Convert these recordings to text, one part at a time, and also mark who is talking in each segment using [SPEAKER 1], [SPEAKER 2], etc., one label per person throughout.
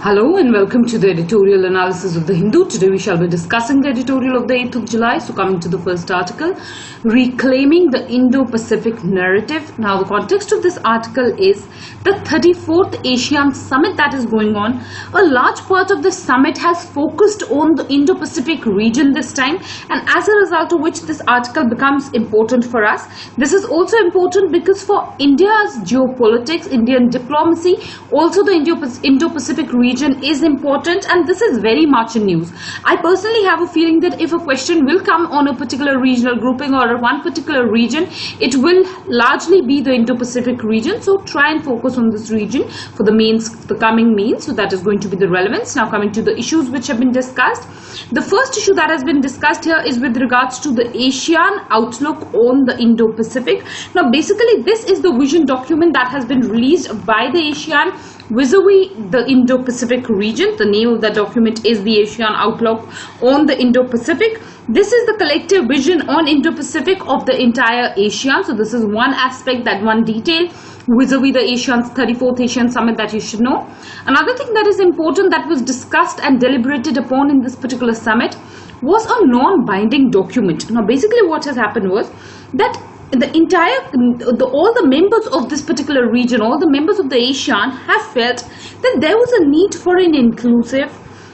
[SPEAKER 1] Hello and welcome to the editorial analysis of the Hindu. Today we shall be discussing the editorial of the 8th of July. So coming to the first article, reclaiming the Indo-Pacific narrative. Now the context of this article is the 34th ASEAN summit that is going on. A large part of the summit has focused on the Indo-Pacific region this time, and as a result of which this article becomes important for us. This is also important because for India's geopolitics, Indian diplomacy, also the Indo-Pacific region is important, and this is very much in news. I personally have a feeling that if a question will come on a particular regional grouping or one particular region, it will largely be the Indo-Pacific region. So try and focus on this region for the coming means. So that is going to be the relevance. Now coming to the issues which have been discussed. The first issue that has been discussed here is with regards to the ASEAN outlook on the Indo-Pacific. Now basically this is the vision document that has been released by the ASEAN vis-a-vis the Indo-Pacific region. The name of the document is the ASEAN Outlook on the Indo-Pacific. This is the collective vision on Indo-Pacific of the entire ASEAN. So this is one aspect, that one detail vis-a-vis the ASEAN's 34th ASEAN Summit that you should know. Another thing that is important that was discussed and deliberated upon in this particular summit was a non-binding document. Now basically what has happened was that all the members of this particular region, all the members of the ASEAN have felt that there was a need for an inclusive,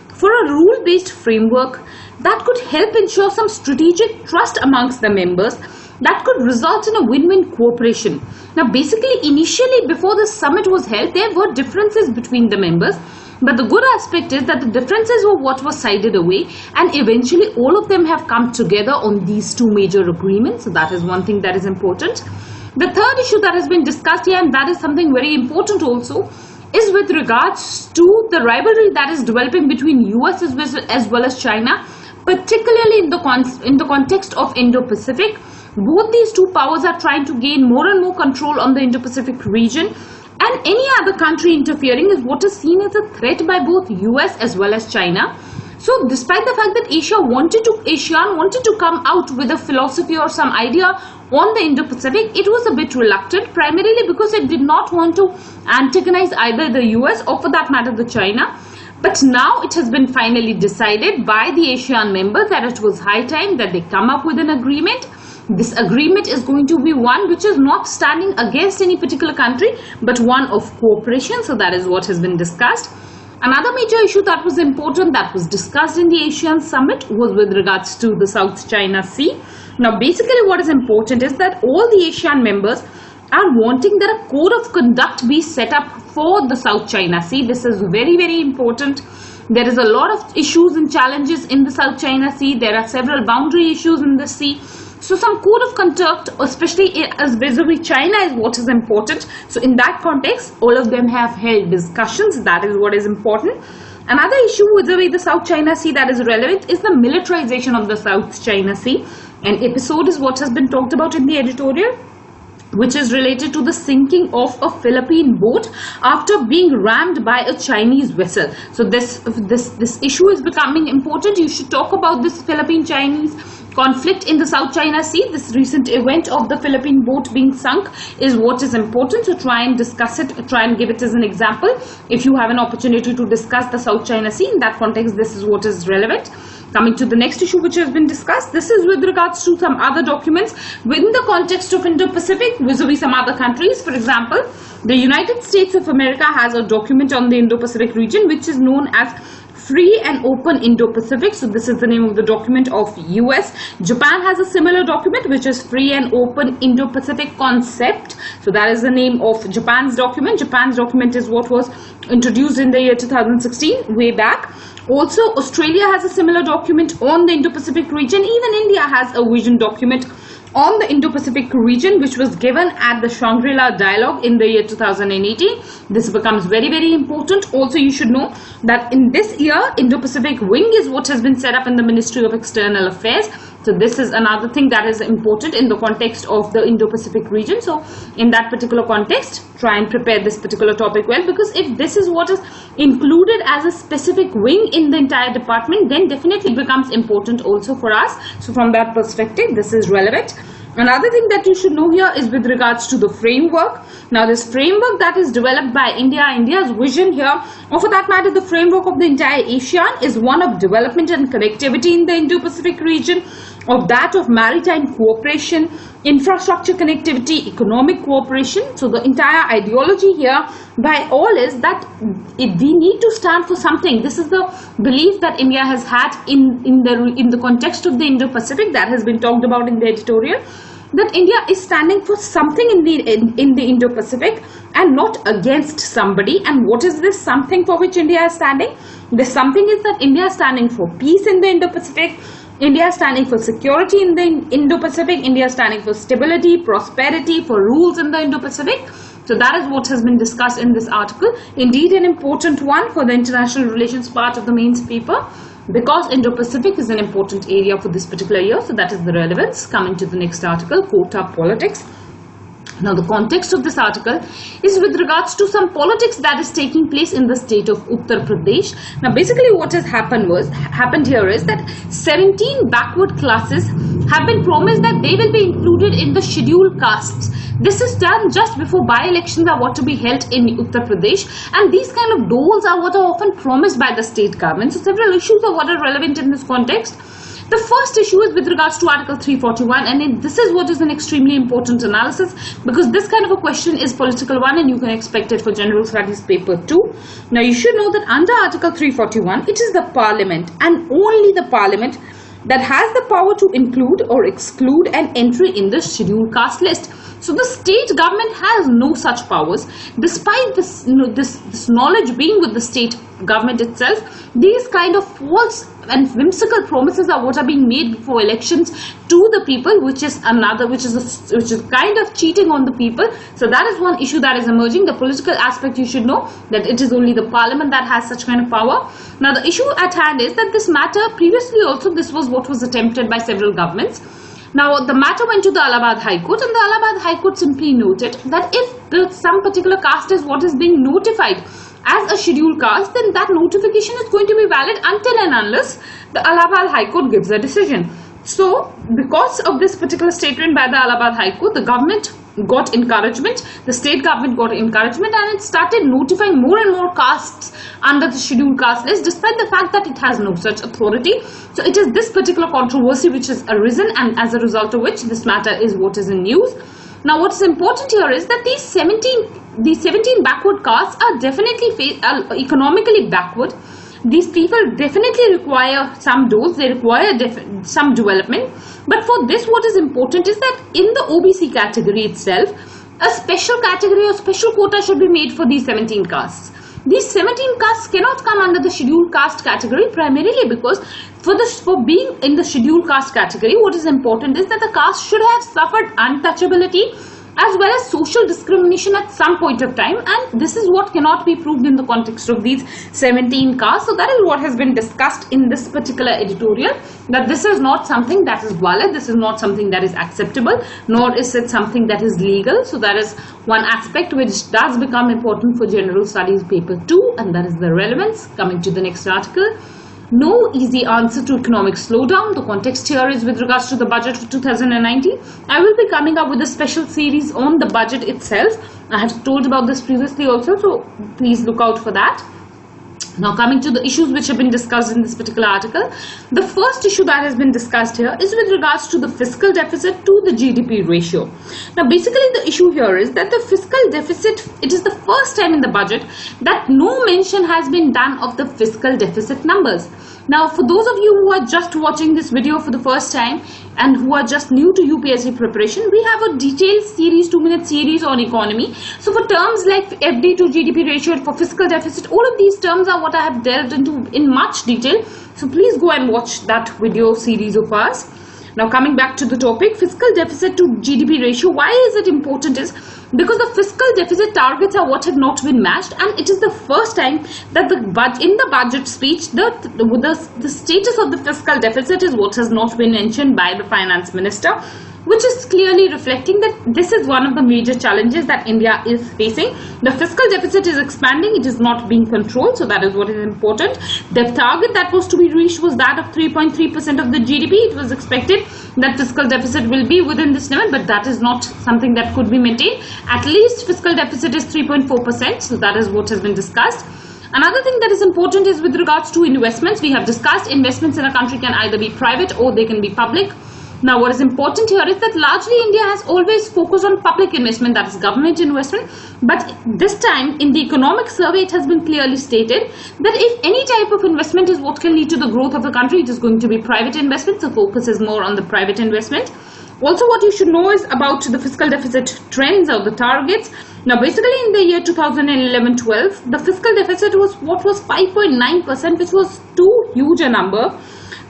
[SPEAKER 1] for a rule-based framework that could help ensure some strategic trust amongst the members that could result in a win-win cooperation. Now basically initially before the summit was held, there were differences between the members. But the good aspect is that the differences were what was sided away, and eventually all of them have come together on these two major agreements. So that is one thing that is important. The third issue that has been discussed here, and that is something very important also, is with regards to the rivalry that is developing between US as well as China, particularly in the context of Indo-Pacific. Both these two powers are trying to gain more and more control on the Indo-Pacific region. And any other country interfering is what is seen as a threat by both US as well as China. So despite the fact that ASEAN wanted to come out with a philosophy or some idea on the Indo-Pacific, it was a bit reluctant, primarily because it did not want to antagonize either the US or for that matter the China. But now it has been finally decided by the ASEAN members that it was high time that they come up with an agreement. This agreement is going to be one which is not standing against any particular country, but one of cooperation. So that is what has been discussed. Another major issue that was important that was discussed in the ASEAN summit was with regards to the South China Sea. Now basically what is important is that all the ASEAN members are wanting that a code of conduct be set up for the South China Sea. This is very, very important. There is a lot of issues and challenges in the South China Sea. There are several boundary issues in the sea. So some code of conduct, especially as vis-a-vis China, is what is important. So in that context, all of them have held discussions. That is what is important. Another issue vis-a-vis the South China Sea that is relevant is the militarization of the South China Sea. An episode is what has been talked about in the editorial, which is related to the sinking of a Philippine boat after being rammed by a Chinese vessel. So this issue is becoming important. You should talk about this Philippine-Chinese conflict in the South China Sea. This recent event of the Philippine boat being sunk is what is important. So try and discuss it, try and give it as an example. If you have an opportunity to discuss the South China Sea, in that context, this is what is relevant. Coming to the next issue which has been discussed, this is with regards to some other documents within the context of Indo-Pacific vis-a-vis some other countries. For example, the United States of America has a document on the Indo-Pacific region which is known as Free and Open Indo-Pacific. So this is the name of the document of US. Japan has a similar document which is Free and Open Indo-Pacific Concept. So that is the name of Japan's document. Japan's document is what was introduced in the year 2016, way back. Also, Australia has a similar document on the Indo-Pacific region. Even India has a vision document on the Indo-Pacific region which was given at the Shangri-La Dialogue in the year 2018. This becomes very, very important. Also, you should know that in this year, Indo-Pacific Wing is what has been set up in the Ministry of External Affairs. So this is another thing that is important in the context of the Indo-Pacific region. So in that particular context, try and prepare this particular topic well, because if this is what is included as a specific wing in the entire department, then definitely it becomes important also for us. So from that perspective, this is relevant. Another thing that you should know here is with regards to the framework. Now this framework that is developed by India's vision here, or for that matter the framework of the entire ASEAN, is one of development and connectivity in the Indo-Pacific region, of that of maritime cooperation, infrastructure connectivity, economic cooperation. So the entire ideology here by all is that we need to stand for something. This is the belief that India has had in the context of the Indo-Pacific that has been talked about in the editorial, that India is standing for something in the Indo-Pacific and not against somebody. And what is this something for which India is standing? This something is that India is standing for peace in the Indo-Pacific, India is standing for security in the Indo-Pacific, India is standing for stability, prosperity, for rules in the Indo-Pacific. So that is what has been discussed in this article. Indeed an important one for the international relations part of the mains paper, because Indo-Pacific is an important area for this particular year. So that is the relevance. Coming to the next article, quota politics. Now the context of this article is with regards to some politics that is taking place in the state of Uttar Pradesh. Now basically what has happened here is that 17 backward classes have been promised that they will be included in the scheduled castes. This is done just before by-elections are what to be held in Uttar Pradesh, and these kind of doles are what are often promised by the state government. So several issues are what are relevant in this context. The first issue is with regards to Article 341, and this is what is an extremely important analysis, because this kind of a question is political one and you can expect it for General Studies paper 2. Now you should know that under Article 341, it is the Parliament and only the Parliament that has the power to include or exclude an entry in the scheduled caste list. So the state government has no such powers. Despite this, this knowledge being with the state government itself, these kind of false and whimsical promises are what are being made before elections to the people, which is kind of cheating on the people. So that is one issue that is emerging. The political aspect, you should know that it is only the Parliament that has such kind of power. Now the issue at hand is that this matter previously also, this was what was attempted by several governments. Now the matter went to the Allahabad High Court, and the Allahabad High Court simply noted that if some particular caste is what is being notified as a scheduled caste, then that notification is going to be valid until and unless the Allahabad High Court gives a decision. So because of this particular statement by the Allahabad High Court, the government got encouragement, the state government got encouragement, and it started notifying more and more castes under the scheduled caste list, despite the fact that it has no such authority. So it is this particular controversy which has arisen, and as a result of which this matter is what is in news. Now what is important here is that these 17 backward castes are definitely economically backward. These people definitely require some doles, they require some development. But for this, what is important is that in the OBC category itself, a special category or special quota should be made for these 17 castes. These 17 castes cannot come under the scheduled caste category, primarily because for being in the scheduled caste category, what is important is that the caste should have suffered untouchability as well as social discrimination at some point of time, and this is what cannot be proved in the context of these 17 castes. So that is what has been discussed in this particular editorial, that this is not something that is valid, this is not something that is acceptable, nor is it something that is legal. So that is one aspect which does become important for General Studies paper 2, and that is the relevance. Coming to the next article. No easy answer to economic slowdown. The context here is with regards to the budget for 2019. I will be coming up with a special series on the budget itself. I have told about this previously also, so please look out for that. Now coming to the issues which have been discussed in this particular article. The first issue that has been discussed here is with regards to the fiscal deficit to the GDP ratio. Now basically the issue here is that the fiscal deficit, it is the first time in the budget that no mention has been done of the fiscal deficit numbers. Now for those of you who are just watching this video for the first time and who are just new to UPSC preparation, we have a detailed series, 2-minute series on economy. So for terms like FD to GDP ratio, for fiscal deficit, all of these terms are what I have delved into in much detail. So please go and watch that video series of ours. Now coming back to the topic, fiscal deficit to GDP ratio, why is it important is because the fiscal deficit targets are what have not been matched, and it is the first time that in the budget speech the status of the fiscal deficit is what has not been mentioned by the finance minister, which is clearly reflecting that this is one of the major challenges that India is facing. The fiscal deficit is expanding, it is not being controlled, so that is what is important. The target that was to be reached was that of 3.3% of the GDP. It was expected that fiscal deficit will be within this limit, but that is not something that could be maintained. At least fiscal deficit is 3.4%, so that is what has been discussed. Another thing that is important is with regards to investments. We have discussed investments in a country can either be private or they can be public. Now, what is important here is that largely India has always focused on public investment, that is government investment. But this time in the economic survey, it has been clearly stated that if any type of investment is what can lead to the growth of the country, it is going to be private investment. So focus is more on the private investment. Also, what you should know is about the fiscal deficit trends or the targets. Now, basically in the year 2011-12, the fiscal deficit was 5.9%, which was too huge a number.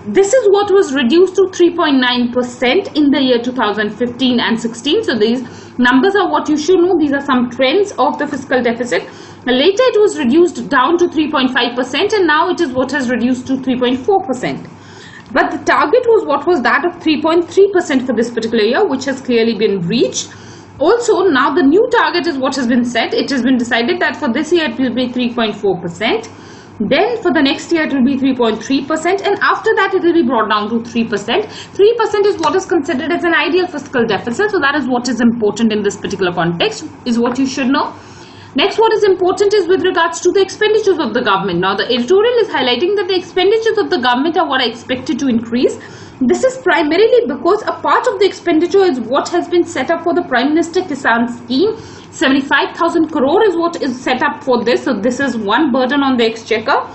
[SPEAKER 1] This is what was reduced to 3.9% in the year 2015 and 16. So these numbers are what you should know. These are some trends of the fiscal deficit. Later it was reduced down to 3.5%, and now it is what has reduced to 3.4%. But the target was what was that of 3.3% for this particular year, which has clearly been reached. Also, now the new target is what has been set. It has been decided that for this year it will be 3.4%. Then for the next year it will be 3.3%, and after that it will be brought down to 3%. 3% is what is considered as an ideal fiscal deficit, so that is what is important in this particular context, is what you should know. Next, what is important is with regards to the expenditures of the government. Now, the editorial is highlighting that the expenditures of the government are what are expected to increase. This is primarily because a part of the expenditure is what has been set up for the Prime Minister Kisan scheme. 75,000 crore is what is set up for this. So this is one burden on the exchequer.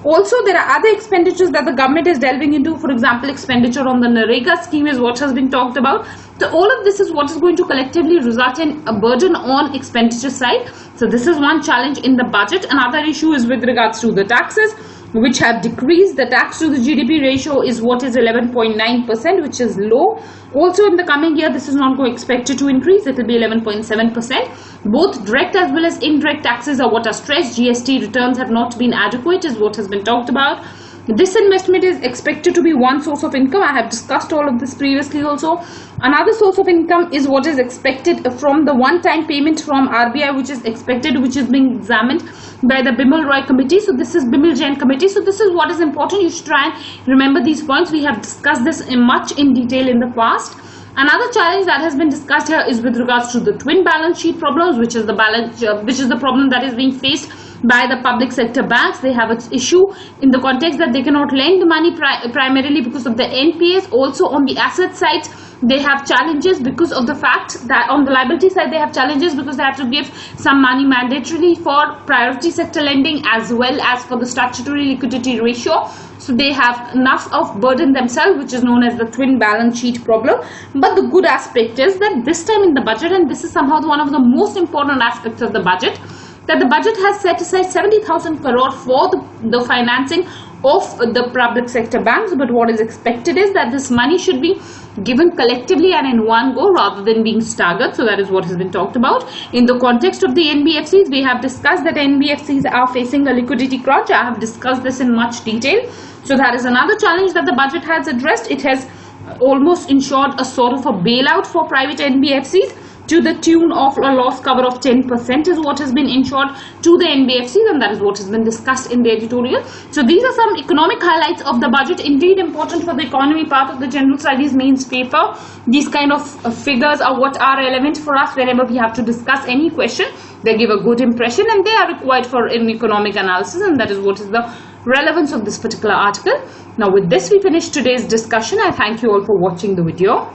[SPEAKER 1] Also, there are other expenditures that the government is delving into. For example, expenditure on the Narega scheme is what has been talked about. So all of this is what is going to collectively result in a burden on expenditure side. So this is one challenge in the budget. Another issue is with regards to the taxes, which have decreased. The tax to the GDP ratio is what is 11.9%, which is low. Also in the coming year, this is not going expected to increase. It will be 11.7%. Both direct as well as indirect taxes are what are stressed. GST returns have not been adequate, is what has been talked about. This investment is expected to be one source of income. I have discussed all of this previously also. Another source of income is what is expected from the one-time payment from RBI, which is expected, which is being examined by the Bimal Roy committee. So this is Bimal Jain committee. So this is what is important. You should try and remember these points. We have discussed this much in detail in the past. Another challenge that has been discussed here is with regards to the twin balance sheet problems, which is the problem that is being faced by the public sector banks. They have an issue in the context that they cannot lend money primarily because of the NPAs. Also on the asset side, they have challenges because of the fact that on the liability side they have challenges because they have to give some money mandatorily for priority sector lending as well as for the statutory liquidity ratio. So they have enough of burden themselves, which is known as the twin balance sheet problem. But the good aspect is that this time in the budget, and this is somehow one of the most important aspects of the budget, that the budget has set aside 70,000 crore for the financing of the public sector banks. But what is expected is that this money should be given collectively and in one go rather than being staggered. So that is what has been talked about. In the context of the NBFCs, we have discussed that NBFCs are facing a liquidity crunch. I have discussed this in much detail. So that is another challenge that the budget has addressed. It has almost ensured a sort of a bailout for private NBFCs to the tune of a loss cover of 10% is what has been ensured to the NBFCs, and that is what has been discussed in the editorial. So these are some economic highlights of the budget, indeed important for the economy part of the general studies mains paper. These kind of figures are what are relevant for us whenever we have to discuss any question. They give a good impression and they are required for an economic analysis, and that is what is the relevance of this particular article. Now with this we finish today's discussion. I thank you all for watching the video.